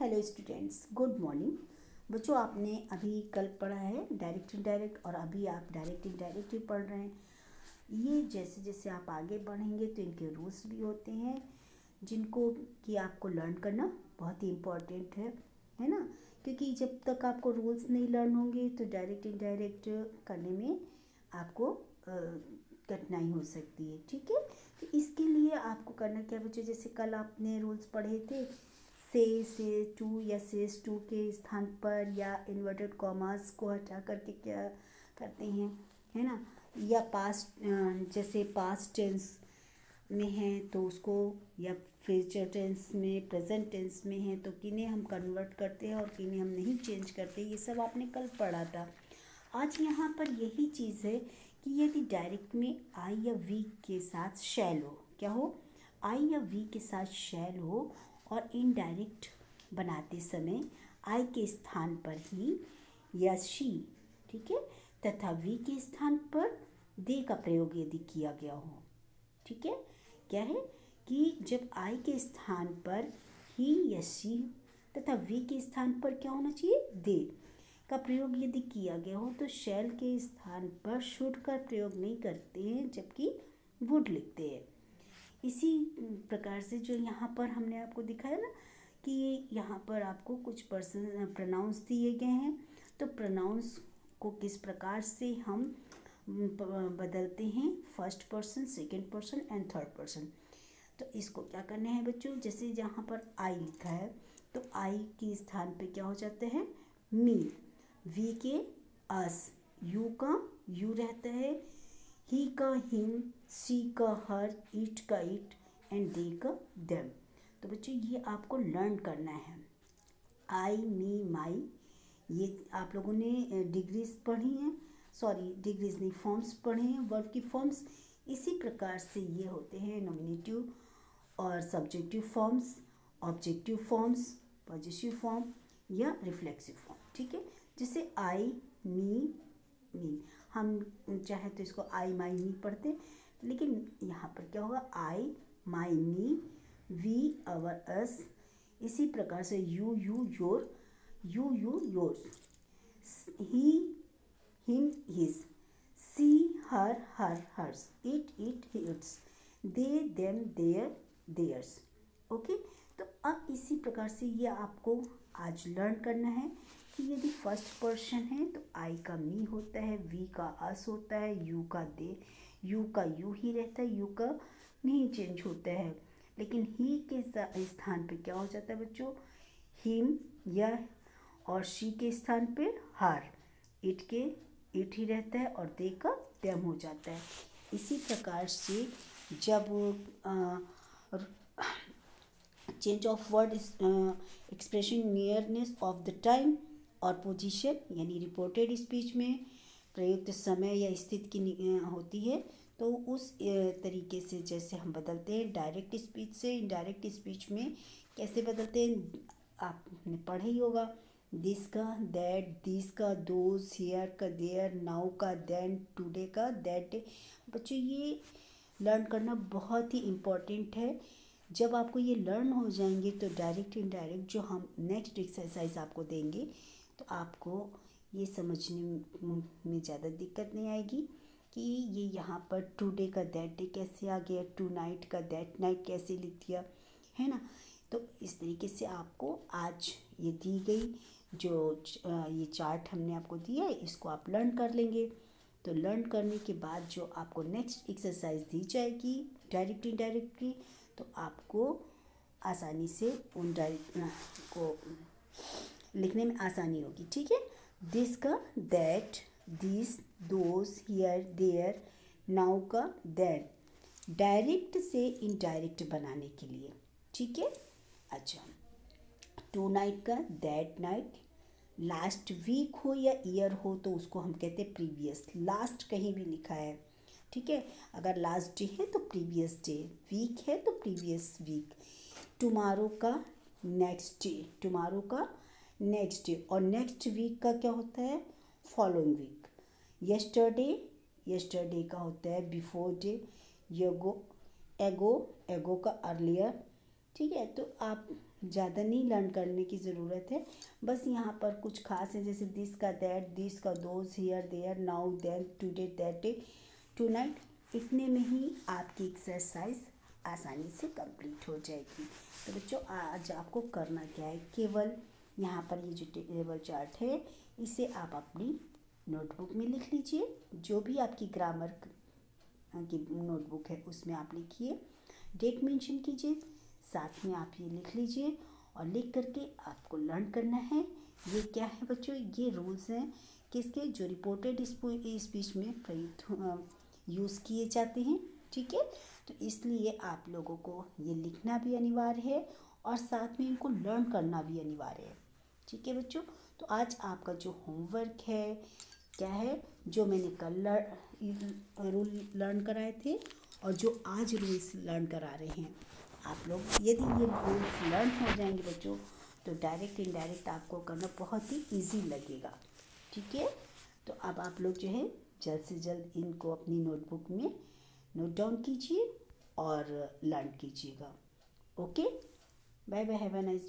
Hello students, good morning. बच्चों, आपने अभी कल पढ़ा है डायरेक्ट इनडायरेक्ट और अभी आप डायरेक्ट इनडायरेक्ट ही पढ़ रहे हैं। ये जैसे जैसे आप आगे बढ़ेंगे तो इनके रूल्स भी होते हैं जिनको कि आपको लर्न करना बहुत ही इम्पोर्टेंट है ना। क्योंकि जब तक आपको रूल्स नहीं लर्न होंगे तो डायरेक्ट इनडायरेक्ट करने में आपको कठिनाई हो सकती है। ठीक है, तो इसके लिए आपको करना क्या बच्चों, जैसे कल आपने रूल्स पढ़े थे, से टू या सेज टू के स्थान पर या इन्वर्टेड कॉमास को हटा करके क्या करते हैं, है ना। या पास्ट, जैसे पास्ट टेंस में है तो उसको, या फ्यूचर टेंस में, प्रेजेंट टेंस में है तो किन्हें हम कन्वर्ट करते हैं और किन्हें हम नहीं चेंज करते, ये सब आपने कल पढ़ा था। आज यहाँ पर यही चीज़ है कि यदि डायरेक्ट में आई या वी के साथ शैल हो, क्या हो, आई या वी के साथ शैल हो, और इनडायरेक्ट बनाते समय आई के स्थान पर ही या शी, ठीक है, तथा वी के स्थान पर दे का प्रयोग यदि किया गया हो। ठीक है, क्या है कि जब आई के स्थान पर ही या शी तथा वी के स्थान पर क्या होना चाहिए, दे का प्रयोग यदि किया गया हो तो शैल के स्थान पर शुड का प्रयोग नहीं करते हैं, जबकि वुड लिखते हैं। इसी प्रकार से जो यहाँ पर हमने आपको दिखाया ना कि यहाँ पर आपको कुछ प्रोनाउंस दिए गए हैं, तो प्रोनाउंस को किस प्रकार से हम बदलते हैं, first person, second person and third person. तो इसको क्या करना है बच्चों, जैसे यहाँ पर आई लिखा है तो आई के स्थान पे क्या हो जाता है, मी, वी के अस, यू का यू रहता है, ही का हिम, सी का हर, इट का इट एंड दे का देम। तो बच्चों ये आपको लर्न करना है। आई, मी, माई, ये आप लोगों ने डिग्रीज पढ़ी हैं, सॉरी डिग्रीज नहीं, फॉर्म्स पढ़े हैं, वर्ब की फॉर्म्स। इसी प्रकार से ये होते हैं नॉमिनेटिव और subjective forms, objective forms, positive form या रिफ्लेक्सिव फॉर्म। ठीक है, जैसे आई, मी, मी, हम चाहे तो इसको आई माई मी पढ़ते, लेकिन यहाँ पर क्या होगा, आई माई मी, वी अवर अस। इसी प्रकार से you your, you yours, he him his, she her hers, it its, they them theirs. Okay, तो अब इसी प्रकार से ये आपको आज लर्न करना है कि यदि फर्स्ट पर्सन है तो आई का मी होता है, वी का अस होता है, यू का दे, यू का यू ही रहता है, यू का नहीं चेंज होता है। लेकिन ही के स्थान पे क्या हो जाता है बच्चों, हिम या और शी के स्थान पे हर, इट के इट ही रहता है और दे का देम हो जाता है। इसी प्रकार से जब change of word expression nearness of the time और पोजीशन, यानी रिपोर्टेड स्पीच में प्रयुक्त समय या स्थिति की होती है, तो उस तरीके से जैसे हम बदलते हैं डायरेक्ट स्पीच से इनडायरेक्ट स्पीच में कैसे बदलते हैं, आपने पढ़ा ही होगा। दिस का दैट, दिस का दोज, हियर का देयर, नाउ का देन, टुडे का दैट डे। बच्चों ये लर्न करना बहुत ही इम्पॉर्टेंट है। जब आपको ये लर्न हो जाएंगे तो डायरेक्ट इनडायरेक्ट जो हम नेक्स्ट एक्सरसाइज आपको देंगे तो आपको ये समझने में ज़्यादा दिक्कत नहीं आएगी कि ये यहाँ पर टुडे का दैट डे कैसे आ गया, टू नाइट का दैट नाइट कैसे लिख दिया, है ना। तो इस तरीके से आपको आज ये दी गई जो ये चार्ट हमने आपको दिया है, इसको आप लर्न कर लेंगे। तो लर्न करने के बाद जो आपको नेक्स्ट एक्सरसाइज दी जाएगी डायरेक्ट इनडायरेक्ट की, तो आपको आसानी से उन डायरेक्ट को लिखने में आसानी होगी। ठीक है, दिस का that, this, those, here, there, now का देन, डायरेक्ट से इनडायरेक्ट बनाने के लिए। ठीक है, अच्छा, टू नाइट का दैट नाइट, लास्ट वीक हो या ईयर हो तो उसको हम कहते हैं प्रीवियस, लास्ट कहीं भी लिखा है, ठीक है, अगर लास्ट डे है तो प्रीवियस डे, वीक है तो प्रीवियस वीक, टुमारो का नेक्स्ट डे, टुमारो का नेक्स्ट डे, और नेक्स्ट वीक का क्या होता है, फॉलोइंग वीक। यस्टरडे, यस्टरडे का होता है बिफोर डे, एगो, एगो का अर्लियर। ठीक है, तो आप ज़्यादा नहीं लर्न करने की ज़रूरत है। बस यहाँ पर कुछ खास है, जैसे दिस का दैट, दिस का those, here there, now then, today that day, tonight, इतने में ही आपकी एक्सरसाइज आसानी से कंप्लीट हो जाएगी। तो बच्चों आज आपको करना क्या है, केवल यहाँ पर ये जो टेबल चार्ट है इसे आप अपनी नोटबुक में लिख लीजिए। जो भी आपकी ग्रामर की नोटबुक है उसमें आप लिखिए, डेट मेंशन कीजिए, साथ में आप ये लिख लीजिए और लिख करके आपको लर्न करना है। ये क्या है बच्चों, ये रूल्स हैं किसके, जो रिपोर्टेड स्पीच में प्रयुक्त यूज़ किए जाते हैं। ठीक है, तो इसलिए आप लोगों को ये लिखना भी अनिवार्य है और साथ में इनको लर्न करना भी अनिवार्य है। ठीक है बच्चों, तो आज आपका जो होमवर्क है क्या है, जो मैंने कल रूल लर्न कराए थे और जो आज रूल्स लर्न करा रहे हैं आप लोग, यदि ये रूल्स लर्न हो जाएंगे बच्चों तो डायरेक्ट इनडायरेक्ट आपको करना बहुत ही इजी लगेगा। ठीक है, तो अब आप लोग जो है जल्द से जल्द इनको अपनी नोटबुक में नोट डाउन कीजिए और लर्न कीजिएगा। Okay, bye bye, have a nice